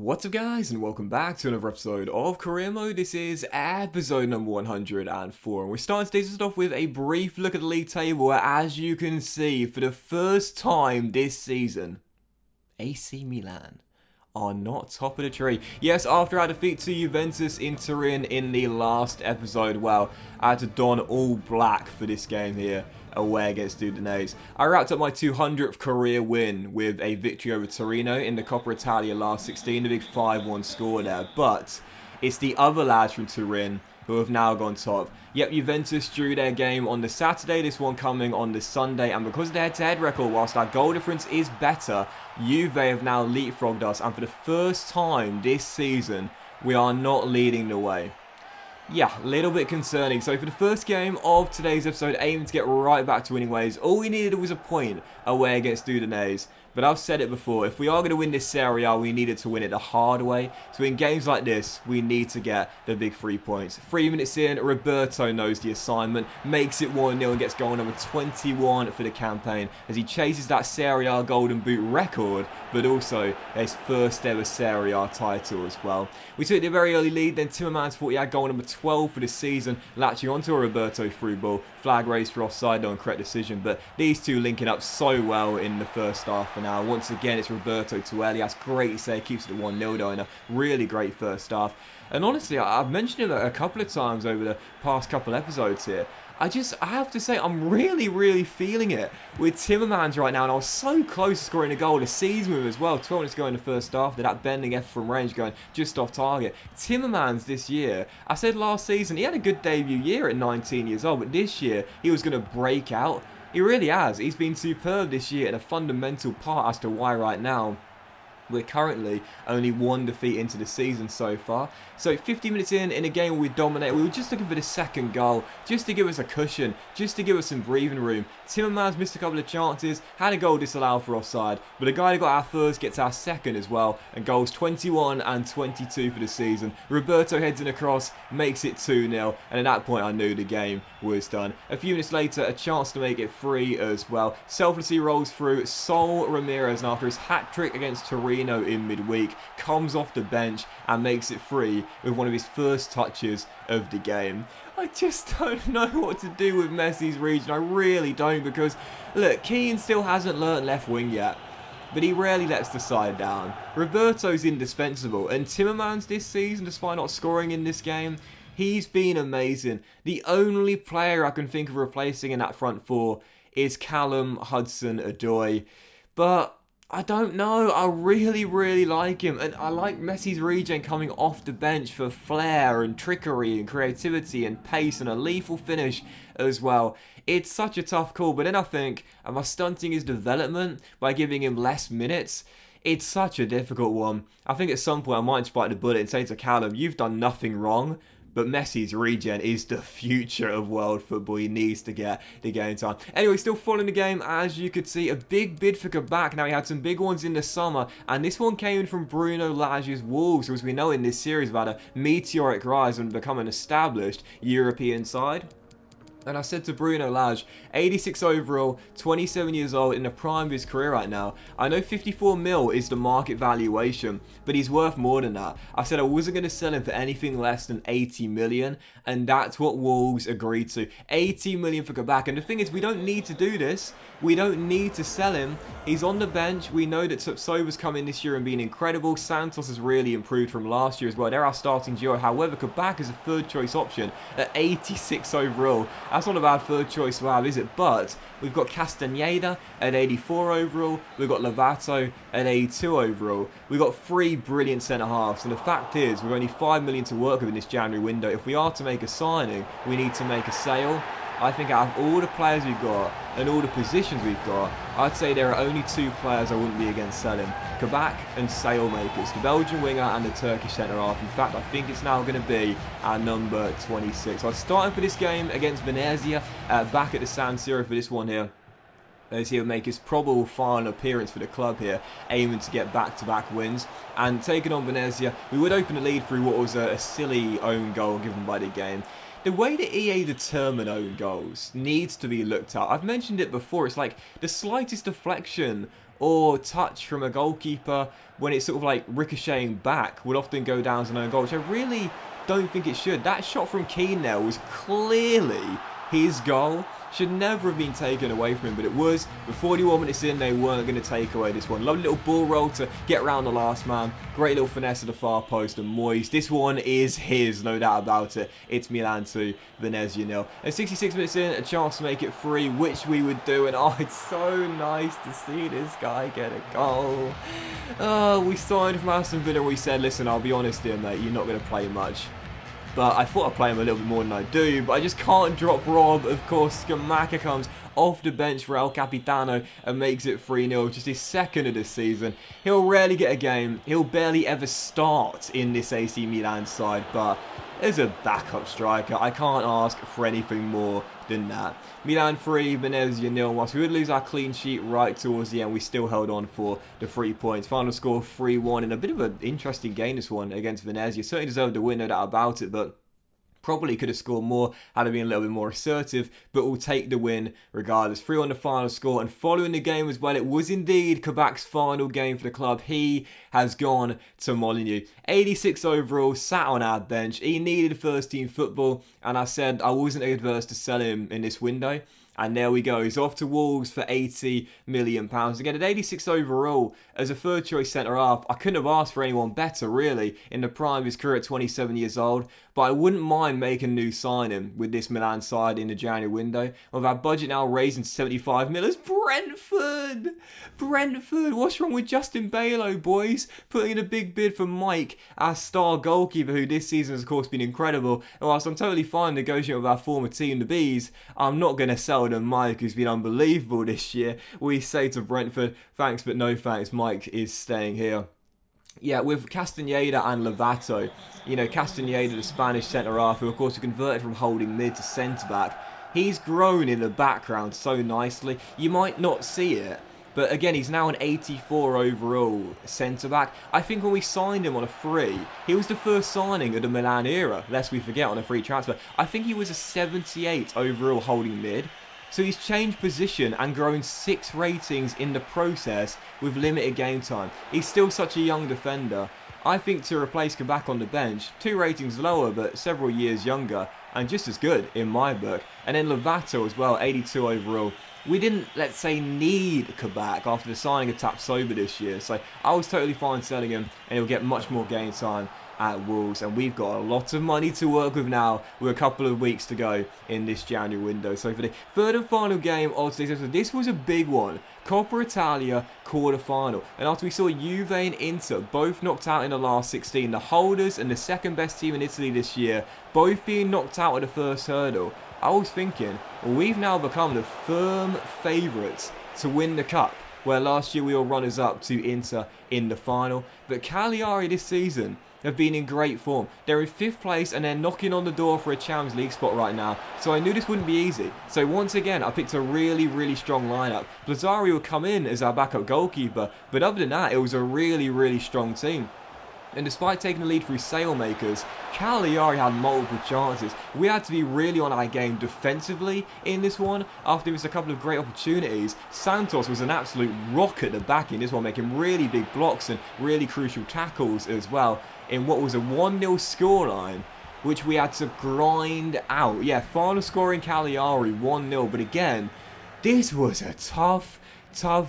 What's up guys, and welcome back to another episode of Career Mode. This is episode number 104, and we're starting today's off with a brief look at the league table where, as you can see, for the first time this season, AC Milan are not top of the tree. Yes, after our defeat to Juventus in Turin in the last episode, well, I had to don all black for this game here away against Udinese. I wrapped up my 200th career win with a victory over Torino in the Coppa Italia last 16, the big 5-1 score there, but it's the other lads from Turin who have now gone top. Yep, Juventus drew their game on the Saturday, this one coming on the Sunday, and because of the head-to-head record, whilst our goal difference is better, Juve have now leapfrogged us, and for the first time this season, we are not leading the way. Yeah, a little bit concerning. So for the first game of today's episode, aiming to get right back to winning ways, all we needed was a point away against Udinese. But I've said it before, if we are going to win this Serie A, we needed to win it the hard way. So in games like this, we need to get the big 3 points. 3 minutes in, Roberto knows the assignment, makes it 1-0 and gets goal number 21 for the campaign as he chases that Serie A Golden Boot record, but also his first ever Serie A title as well. We took the very early lead, then Timmermans thought he had goal number 12 for the season, latching onto a Roberto through ball. Flag raised for offside, no incorrect decision, but these two linking up so well in the first half. And now once again it's Roberto to Elias, great save, keeps it at 1-0 though in a really great first half. And honestly, I've mentioned it a couple of times over the past couple episodes here. I have to say, I'm really feeling it with Timmermans right now, and I was so close to scoring a goal this season with him as well. 12 minutes to go in the first half, that bending effort from range going just off target. Timmermans this year, I said last season, he had a good debut year at 19 years old, but this year, he was going to break out. He really has. He's been superb this year, and a fundamental part as to why right now we're currently only one defeat into the season so far. So 50 minutes in a game where we dominate, we were just looking for the second goal, just to give us a cushion, just to give us some breathing room. Timmermans missed a couple of chances, had a goal disallowed for offside, but the guy who got our first gets our second as well, and goals 21 and 22 for the season. Roberto heads in across, makes it 2-0, and at that point I knew the game was done. A few minutes later, a chance to make it 3 as well. Selflessly rolls through Sol Ramirez, and after his hat-trick against Torino in midweek, comes off the bench and makes it 3 with one of his first touches of the game. I just don't know what to do with Messi's region. I really don't, because look, Keane still hasn't learnt left wing yet, but he rarely lets the side down. Roberto's indispensable, and Timmermans this season, despite not scoring in this game, he's been amazing. The only player I can think of replacing in that front four is Callum Hudson-Odoi, but I don't know, I really like him, and I like Messi's regen coming off the bench for flair and trickery and creativity and pace and a lethal finish as well. It's such a tough call, but then I think, am I stunting his development by giving him less minutes? It's such a difficult one. I think at some point I might bite the bullet and say to Callum, you've done nothing wrong, but Messi's regen is the future of world football. He needs to get the game time. Anyway, still following the game, as you could see, a big bid for Quebec. Now, he had some big ones in the summer, and this one came in from Bruno Lage's Wolves, who, as we know in this series, have had a meteoric rise and become an established European side. And I said to Bruno Lage, 86 overall, 27 years old, in the prime of his career right now. I know 54 mil is the market valuation, but he's worth more than that. I said I wasn't going to sell him for anything less than 80 million, and that's what Wolves agreed to. 80 million for Quebec. And the thing is, we don't need to do this. We don't need to sell him. He's on the bench. We know that Tsubsova's come in this year and been incredible. Santos has really improved from last year as well. They're our starting duo. However, Quebec is a third choice option at 86 overall. That's not a bad third choice to have, is it? But we've got Castaneda at 84 overall. We've got Lovato at 82 overall. We've got 3 brilliant centre-halves. And the fact is, we've only 5 million to work with in this January window. If we are to make a signing, we need to make a sale. I think out of all the players we've got and all the positions we've got, I'd say there are only 2 players I wouldn't be against selling. Quebec and Saelemakers, the Belgian winger and the Turkish centre-half. In fact, I think it's now going to be our number 26. So I'm starting for this game against Venezia, back at the San Siro for this one here, as he'll make his probable final appearance for the club here, aiming to get back-to-back wins. And taking on Venezia, we would open the lead through what was a silly own goal given by the game. The way that EA determine own goals needs to be looked at. I've mentioned it before, it's like the slightest deflection or touch from a goalkeeper when it's sort of like ricocheting back would often go down as an own goal, which I really don't think it should. That shot from Keane there was clearly his goal. Should never have been taken away from him, but it was. With 41 minutes in, they weren't going to take away this one. Lovely little ball roll to get around the last man. Great little finesse at the far post, and Moyes. This one is his, no doubt about it. It's Milan 2, Venezia 0. And 66 minutes in, a chance to make it 3, which we would do. And oh, it's so nice to see this guy get a goal. Oh, we signed from Aston Villa. We said, listen, I'll be honest here, mate, you're not going to play much. But I thought I'd play him a little bit more than I do. But I just can't drop Rob. Of course, Scamacca comes off the bench for El Capitano and makes it 3-0. Just his second of this season. He'll rarely get a game. He'll barely ever start in this AC Milan side. But as a backup striker, I can't ask for anything more than that. Milan 3, Venezia 0. Whilst we would lose our clean sheet right towards the end, we still held on for the 3 points. Final score 3-1 in a bit of an interesting game, this one against Venezia. Certainly deserved to win, no doubt about it, but probably could have scored more had it been a little bit more assertive, but we'll take the win regardless. 3-1 the final score, and following the game as well, it was indeed Kabak's final game for the club. He has gone to Molineux. 86 overall, sat on our bench. He needed first team football, and I said I wasn't adverse to sell him in this window. And there we go. He's off to Wolves for £80 million. Again, at 86 overall, as a third choice centre-half, I couldn't have asked for anyone better, really, in the prime of his career at 27 years old. But I wouldn't mind making a new signing with this Milan side in the January window. With our budget now raising to 75 million. Brentford! Brentford! What's wrong with Justin Balo, boys? Putting in a big bid for Mike, our star goalkeeper, who this season has, of course, been incredible. And whilst I'm totally fine negotiating with our former team, the Bees, I'm not going to sell them Mike, who's been unbelievable this year. We say to Brentford, thanks but no thanks, Mike is staying here. Yeah, with Castaneda and Lovato, you know, Castaneda, the Spanish centre-half, who of course converted from holding mid to centre-back, he's grown in the background so nicely. You might not see it, but again, he's now an 84 overall centre-back. I think when we signed him on a free, he was the first signing of the Milan era, lest we forget, on a free transfer. I think he was a 78 overall holding mid. So he's changed position and grown 6 ratings in the process with limited game time. He's still such a young defender. I think to replace Kabak on the bench, 2 ratings lower but several years younger and just as good in my book. And then Lovato as well, 82 overall. We didn't, let's say, need Kabak after the signing of Tapsoba this year. So I was totally fine selling him and he'll get much more game time at Wolves, and we've got a lot of money to work with now with a couple of weeks to go in this January window. So for the third and final game of today's episode, this was a big one. Coppa Italia quarter-final. And after we saw Juve and Inter both knocked out in the last 16, the holders and the second best team in Italy this year both being knocked out at the first hurdle, I was thinking, well, we've now become the firm favourites to win the cup, where last year we were runners-up to Inter in the final. But Cagliari this season have been in great form. They're in 5th place and they're knocking on the door for a Champions League spot right now. So I knew this wouldn't be easy. So once again, I picked a really, really strong lineup. Blazari will come in as our backup goalkeeper, but other than that, it was a really, really strong team. And despite taking the lead through Saelemakers, Cagliari had multiple chances. We had to be really on our game defensively in this one. After there was a couple of great opportunities, Santos was an absolute rock at the back in this one, making really big blocks and really crucial tackles as well in what was a 1-0 scoreline, which we had to grind out. Yeah, final score in Cagliari, 1-0. But again, this was a tough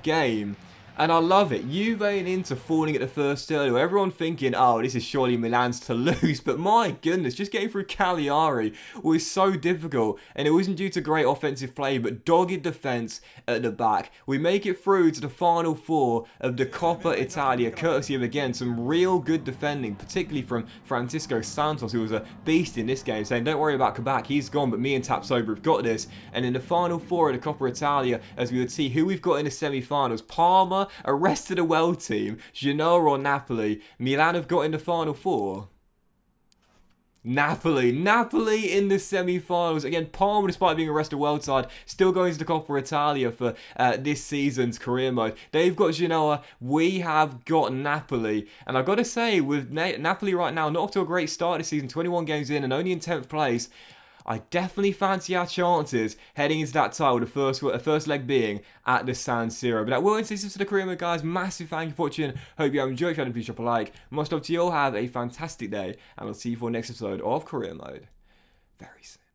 game. And I love it. Juve and Inter falling at the first hurdle. Everyone thinking, oh, this is surely Milan's to lose. But my goodness, just getting through Cagliari was so difficult. And it wasn't due to great offensive play, but dogged defence at the back. We make it through to the final 4 of the Coppa Italia, courtesy of, again, some real good defending, particularly from Francisco Santos, who was a beast in this game, saying, don't worry about Kabak, he's gone, but me and Tapsoba have got this. And in the final 4 of the Coppa Italia, as we would see who we've got in the semi-finals, Parma arrested a well team, Genoa or Napoli. Milan have got in the final 4. Napoli in the semi-finals. Again, Parma, despite being a Rest of World side, still going to the Coppa Italia for this season's career mode. They've got Genoa, we have got Napoli. And I've got to say, with Napoli right now, not off to a great start this season, 21 games in and only in 10th place, I definitely fancy our chances heading into that title, the first leg being at the San Siro. But that will end this for the career mode, guys. Massive thank you for watching. Hope you have enjoyed. If you haven't, please drop a like. Much love to you all. Have a fantastic day, and I'll see you for the next episode of career mode very soon.